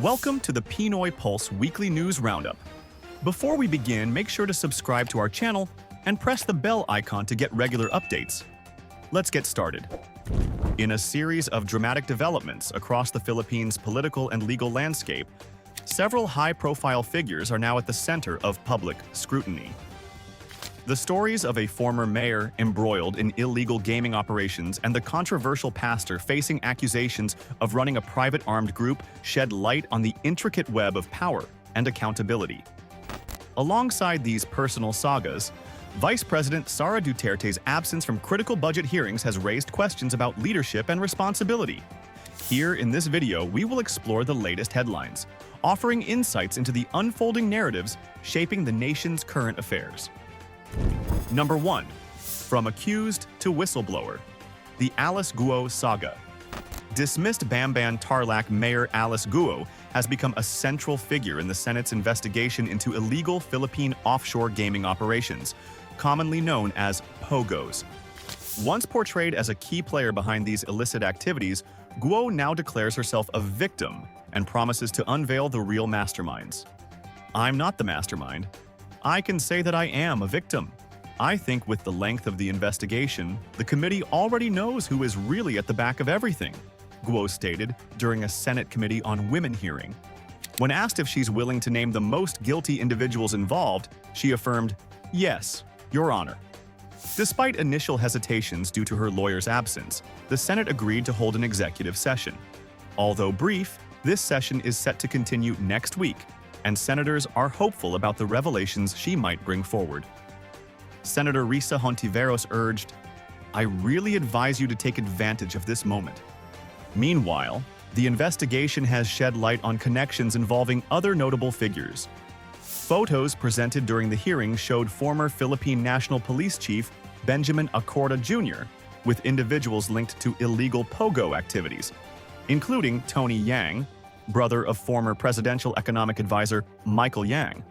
Welcome to the Pinoy Pulse Weekly News Roundup. Before we begin, make sure to subscribe to our channel and press the bell icon to get regular updates. Let's get started. In a series of dramatic developments across the Philippines' political and legal landscape, several high-profile figures are now at the center of public scrutiny. The stories of a former mayor embroiled in illegal gaming operations and the controversial pastor facing accusations of running a private armed group shed light on the intricate web of power and accountability. Alongside these personal sagas, Vice President Sara Duterte's absence from critical budget hearings has raised questions about leadership and responsibility. Here in this video, we will explore the latest headlines, offering insights into the unfolding narratives shaping the nation's current affairs. Number 1. From accused to whistleblower. The Alice Guo saga. Dismissed Bamban Tarlac Mayor Alice Guo has become a central figure in the Senate's investigation into illegal Philippine offshore gaming operations, commonly known as POGOs. Once portrayed as a key player behind these illicit activities, Guo now declares herself a victim and promises to unveil the real masterminds. "I'm not the mastermind. I can say that I am a victim. I think with the length of the investigation, the committee already knows who is really at the back of everything," Guo stated during a Senate Committee on Women hearing. When asked if she's willing to name the most guilty individuals involved, she affirmed, "Yes, Your Honor." Despite initial hesitations due to her lawyer's absence, the Senate agreed to hold an executive session. Although brief, this session is set to continue next week, and senators are hopeful about the revelations she might bring forward. Senator Risa Hontiveros urged, "I really advise you to take advantage of this moment." Meanwhile, the investigation has shed light on connections involving other notable figures. Photos presented during the hearing showed former Philippine National Police Chief Benjamin Acorda Jr. with individuals linked to illegal POGO activities, including Tony Yang, brother of former presidential economic advisor Michael Yang.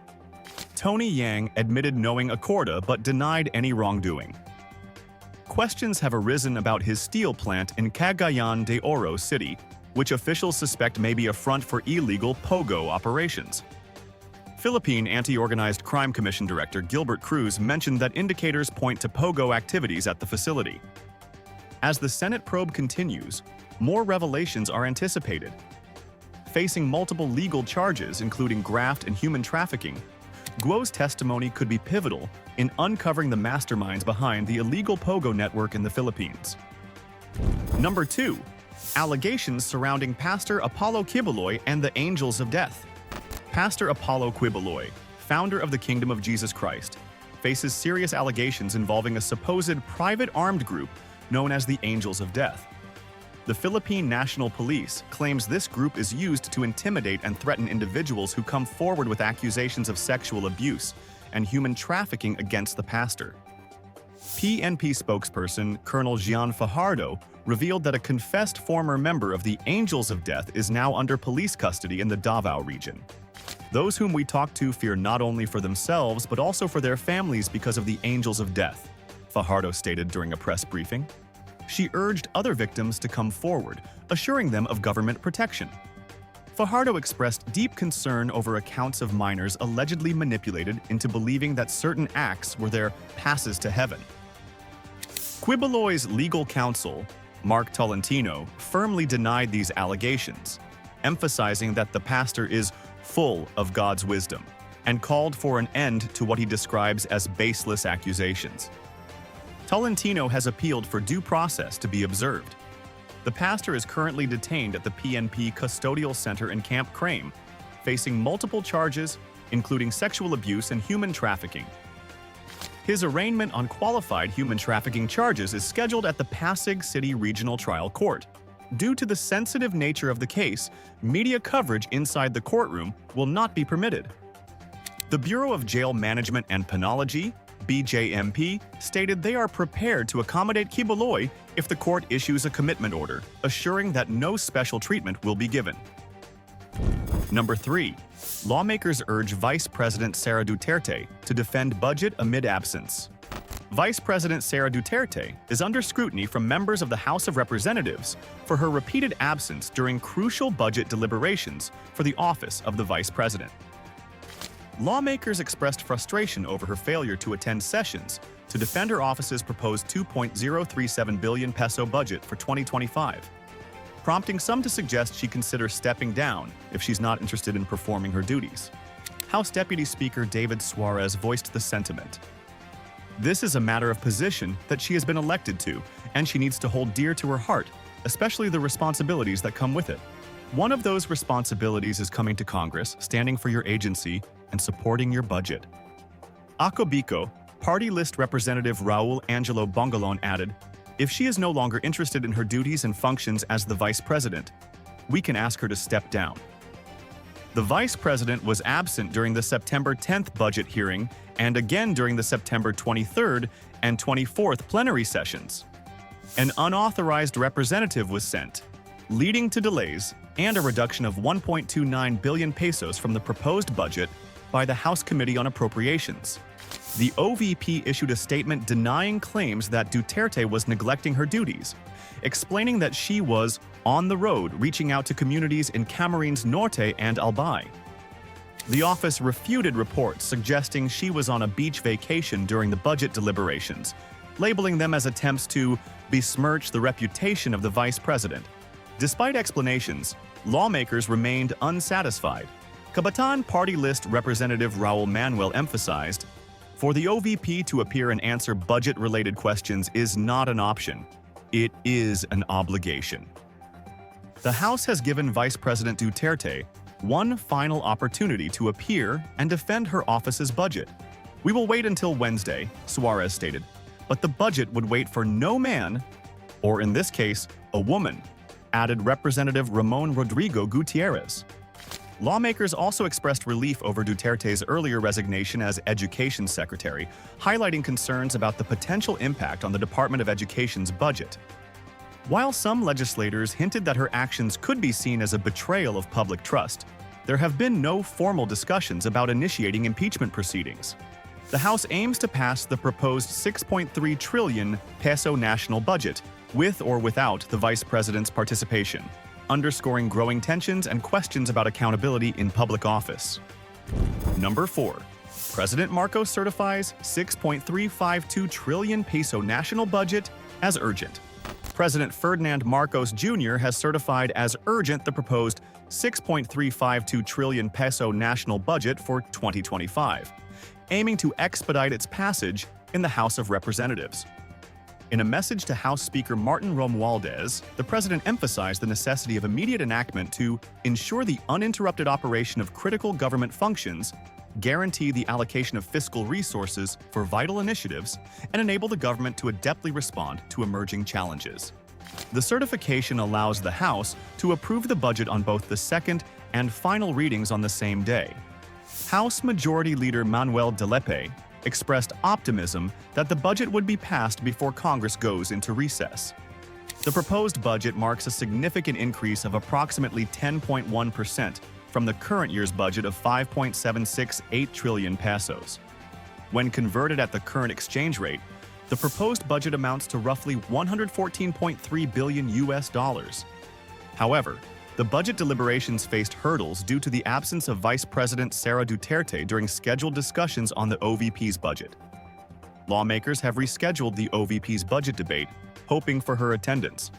Tony Yang admitted knowing Acorda but denied any wrongdoing. Questions have arisen about his steel plant in Cagayan de Oro City, which officials suspect may be a front for illegal POGO operations. Philippine Anti-Organized Crime Commission Director Gilbert Cruz mentioned that indicators point to POGO activities at the facility. As the Senate probe continues, more revelations are anticipated. Facing multiple legal charges, including graft and human trafficking, Guo's testimony could be pivotal in uncovering the masterminds behind the illegal POGO network in the Philippines. Number 2. Allegations surrounding Pastor Apollo Quiboloy and the Angels of Death. Pastor Apollo Quiboloy, founder of the Kingdom of Jesus Christ, faces serious allegations involving a supposed private armed group known as the Angels of Death. The Philippine National Police claims this group is used to intimidate and threaten individuals who come forward with accusations of sexual abuse and human trafficking against the pastor. PNP spokesperson Colonel Gian Fajardo revealed that a confessed former member of the Angels of Death is now under police custody in the Davao region. "Those whom we talk to fear not only for themselves but also for their families because of the Angels of Death," Fajardo stated during a press briefing. She urged other victims to come forward, assuring them of government protection. Fajardo expressed deep concern over accounts of minors allegedly manipulated into believing that certain acts were their passes to heaven. Quiboloy's legal counsel, Mark Tolentino, firmly denied these allegations, emphasizing that the pastor is full of God's wisdom, and called for an end to what he describes as baseless accusations. Tolentino has appealed for due process to be observed. The pastor is currently detained at the PNP Custodial Center in Camp Crame, facing multiple charges, including sexual abuse and human trafficking. His arraignment on qualified human trafficking charges is scheduled at the Pasig City Regional Trial Court. Due to the sensitive nature of the case, media coverage inside the courtroom will not be permitted. The Bureau of Jail Management and Penology, BJMP, stated they are prepared to accommodate Quiboloy if the court issues a commitment order, assuring that no special treatment will be given. Number 3. Lawmakers urge Vice President Sara Duterte to defend budget amid absence. Vice President Sara Duterte is under scrutiny from members of the House of Representatives for her repeated absence during crucial budget deliberations for the office of the Vice President. Lawmakers expressed frustration over her failure to attend sessions to defend her office's proposed 2.037 billion peso budget for 2025, prompting some to suggest she consider stepping down if she's not interested in performing her duties. House Deputy Speaker David Suarez voiced the sentiment. This is a matter of position that she has been elected to, and she needs to hold dear to her heart, especially the responsibilities that come with it. One of those responsibilities is coming to Congress, standing for your agency, and supporting your budget. Ako Bicco, party list representative Raul Angelo Bongalon added, if she is no longer interested in her duties and functions as the vice president, we can ask her to step down. The vice president was absent during the September 10th budget hearing and again during the September 23rd and 24th plenary sessions. An unauthorized representative was sent, leading to delays and a reduction of 1.29 billion pesos from the proposed budget by the House Committee on Appropriations. The OVP issued a statement denying claims that Duterte was neglecting her duties, explaining that she was on the road reaching out to communities in Camarines Norte and Albay. The office refuted reports suggesting she was on a beach vacation during the budget deliberations, labeling them as attempts to besmirch the reputation of the vice president. Despite explanations, lawmakers remained unsatisfied. Kabataan Party List Representative Raul Manuel emphasized, for the OVP to appear and answer budget-related questions is not an option. It is an obligation. The House has given Vice President Duterte one final opportunity to appear and defend her office's budget. We will wait until Wednesday, Suarez stated, but the budget would wait for no man, or in this case, a woman, added Representative Ramon Rodrigo Gutierrez. Lawmakers also expressed relief over Duterte's earlier resignation as Education Secretary, highlighting concerns about the potential impact on the Department of Education's budget. While some legislators hinted that her actions could be seen as a betrayal of public trust, there have been no formal discussions about initiating impeachment proceedings. The House aims to pass the proposed 6.3 trillion peso national budget, with or without the vice president's participation, underscoring growing tensions and questions about accountability in public office. Number 4. President Marcos certifies 6.352 trillion peso national budget as urgent. President Ferdinand Marcos Jr. has certified as urgent the proposed 6.352 trillion peso national budget for 2025, aiming to expedite its passage in the House of Representatives. In a message to House Speaker Martin Romualdez, the president emphasized the necessity of immediate enactment to ensure the uninterrupted operation of critical government functions, guarantee the allocation of fiscal resources for vital initiatives, and enable the government to adeptly respond to emerging challenges. The certification allows the House to approve the budget on both the second and final readings on the same day. House Majority Leader Manuel Delepe expressed optimism that the budget would be passed before Congress goes into recess. The proposed budget marks a significant increase of approximately 10.1% from the current year's budget of 5.768 trillion pesos. When converted at the current exchange rate, the proposed budget amounts to roughly 114.3 billion US dollars. However, the budget deliberations faced hurdles due to the absence of Vice President Sara Duterte during scheduled discussions on the OVP's budget. Lawmakers have rescheduled the OVP's budget debate, hoping for her attendance.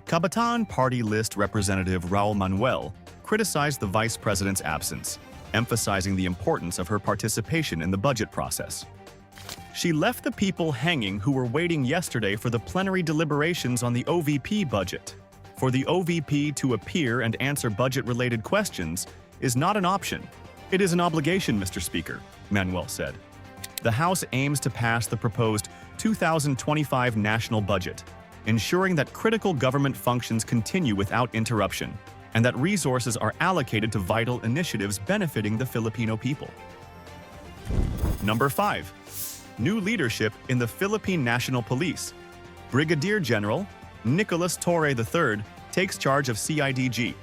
Kabataan Party List Representative Raul Manuel criticized the vice president's absence, emphasizing the importance of her participation in the budget process. She left the people hanging who were waiting yesterday for the plenary deliberations on the OVP budget. For the OVP to appear and answer budget-related questions is not an option. It is an obligation, Mr. Speaker, Manuel said. The House aims to pass the proposed 2025 national budget, ensuring that critical government functions continue without interruption, and that resources are allocated to vital initiatives benefiting the Filipino people. Number 5. New leadership in the Philippine National Police. Brigadier General Nicholas Torre III takes charge of CIDG.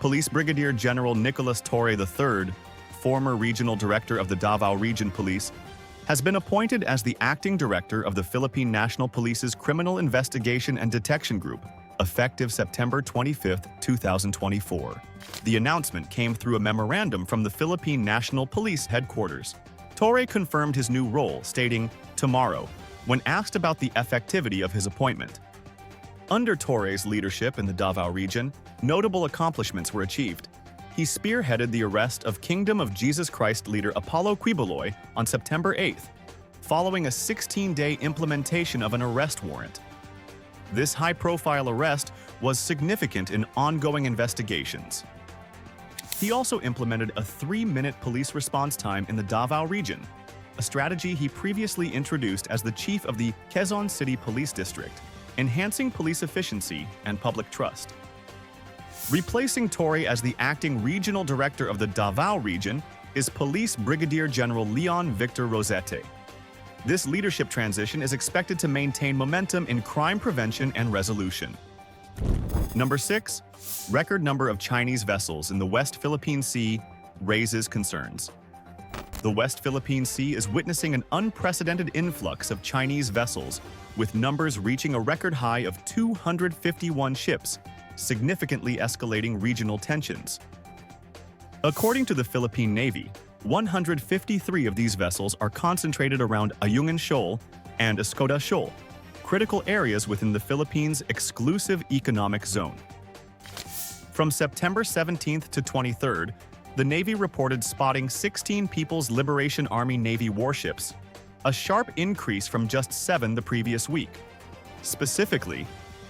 Police Brigadier General Nicholas Torre III, former Regional Director of the Davao Region Police, has been appointed as the acting director of the Philippine National Police's Criminal Investigation and Detection Group, effective September 25, 2024. The announcement came through a memorandum from the Philippine National Police Headquarters. Torre confirmed his new role, stating, "Tomorrow," when asked about the effectivity of his appointment. Under Torre's leadership in the Davao region, notable accomplishments were achieved. He spearheaded the arrest of Kingdom of Jesus Christ leader Apollo Quiboloy on September 8th, following a 16-day implementation of an arrest warrant. This high-profile arrest was significant in ongoing investigations. He also implemented a 3-minute police response time in the Davao region, a strategy he previously introduced as the chief of the Quezon City Police District, enhancing police efficiency and public trust. Replacing Torre as the acting regional director of the Davao region is Police Brigadier General Leon Victor Rosete. This leadership transition is expected to maintain momentum in crime prevention and resolution. Number 6. Record number of Chinese vessels in the West Philippine Sea raises concerns. The West Philippine Sea is witnessing an unprecedented influx of Chinese vessels, with numbers reaching a record high of 251 ships, significantly escalating regional tensions. According to the Philippine Navy, 153 of these vessels are concentrated around Ayungin Shoal and Escoda Shoal, critical areas within the Philippines' exclusive economic zone. From September 17th to 23rd, the Navy reported spotting 16 People's Liberation Army Navy warships, a sharp increase from just 7 the previous week. Specifically,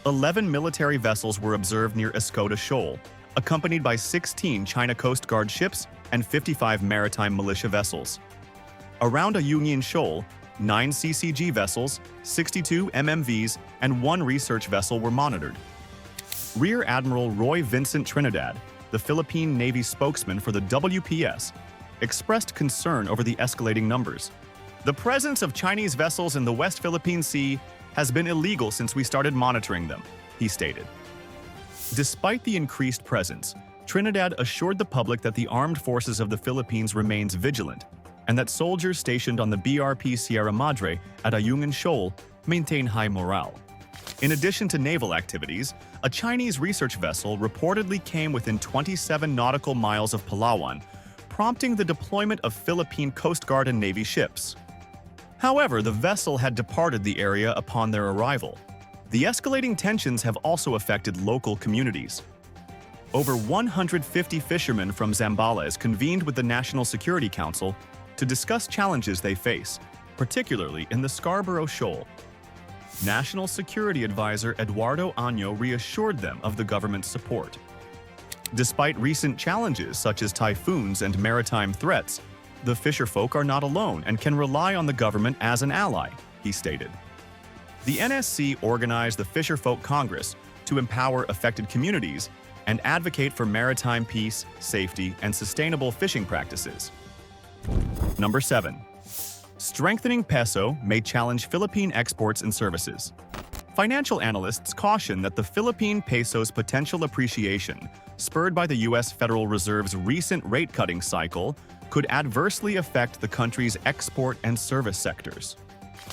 11 military vessels were observed near Escoda Shoal, accompanied by 16 China Coast Guard ships and 55 maritime militia vessels. Around Ayungin Shoal, 9 CCG vessels, 62 MMVs, and 1 research vessel were monitored. Rear Admiral Roy Vincent Trinidad, the Philippine Navy spokesman for the WPS, expressed concern over the escalating numbers. "The presence of Chinese vessels in the West Philippine Sea has been illegal since we started monitoring them," he stated. Despite the increased presence, Trinidad assured the public that the armed forces of the Philippines remains vigilant, and that soldiers stationed on the BRP Sierra Madre at Ayungin Shoal maintain high morale. In addition to naval activities, a Chinese research vessel reportedly came within 27 nautical miles of Palawan, prompting the deployment of Philippine Coast Guard and Navy ships. However, the vessel had departed the area upon their arrival. The escalating tensions have also affected local communities. Over 150 fishermen from Zambales convened with the National Security Council to discuss challenges they face, particularly in the Scarborough Shoal. National Security Advisor Eduardo Año reassured them of the government's support. Despite recent challenges such as typhoons and maritime threats, the fisherfolk are not alone and can rely on the government as an ally, he stated. The NSC organized the Fisherfolk Congress to empower affected communities and advocate for maritime peace, safety, and sustainable fishing practices. Number 7. Strengthening peso may challenge Philippine exports and services. Financial analysts caution that the Philippine peso's potential appreciation, spurred by the U.S. Federal Reserve's recent rate-cutting cycle, could adversely affect the country's export and service sectors.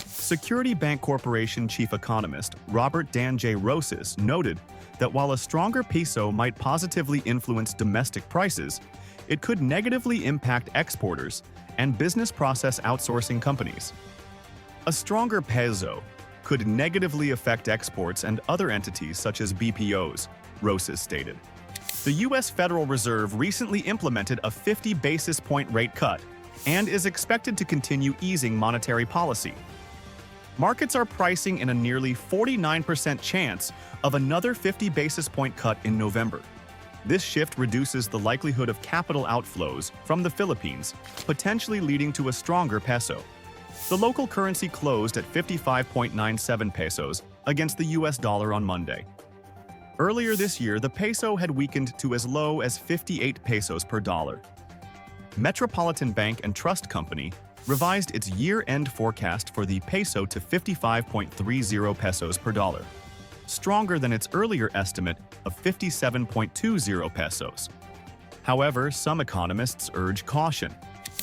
Security Bank Corporation chief economist Robert Dan J. Rosas noted that while a stronger peso might positively influence domestic prices, it could negatively impact exporters and business process outsourcing companies. A stronger peso could negatively affect exports and other entities such as BPOs, Rosas stated. The U.S. Federal Reserve recently implemented a 50 basis point rate cut and is expected to continue easing monetary policy. Markets are pricing in a nearly 49% chance of another 50 basis point cut in November. This shift reduces the likelihood of capital outflows from the Philippines, potentially leading to a stronger peso. The local currency closed at 55.97 pesos against the US dollar on Monday. Earlier this year, the peso had weakened to as low as 58 pesos per dollar. Metropolitan Bank and Trust Company revised its year-end forecast for the peso to 55.30 pesos per dollar, stronger than its earlier estimate of 57.20 pesos. However, some economists urge caution.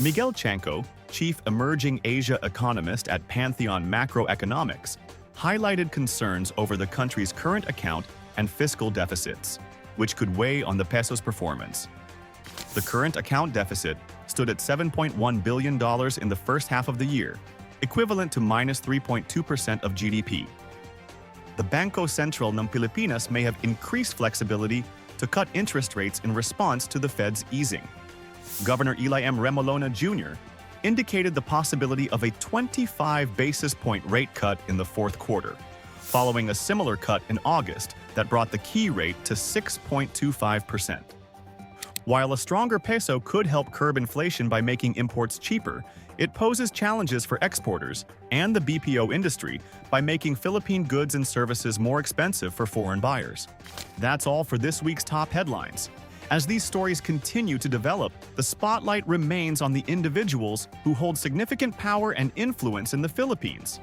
Miguel Chanco, chief emerging Asia economist at Pantheon Macroeconomics, highlighted concerns over the country's current account and fiscal deficits, which could weigh on the peso's performance. The current account deficit stood at $7.1 billion in the first half of the year, equivalent to minus 3.2% of GDP. The Bangko Sentral ng Pilipinas may have increased flexibility to cut interest rates in response to the Fed's easing. Governor Eli M. Remolona Jr. indicated the possibility of a 25 basis point rate cut in the fourth quarter, following a similar cut in August that brought the key rate to 6.25%. While a stronger peso could help curb inflation by making imports cheaper, it poses challenges for exporters and the BPO industry by making Philippine goods and services more expensive for foreign buyers. That's all for this week's top headlines. As these stories continue to develop, the spotlight remains on the individuals who hold significant power and influence in the Philippines.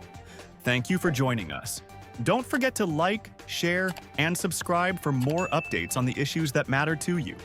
Thank you for joining us. Don't forget to like, share, and subscribe for more updates on the issues that matter to you.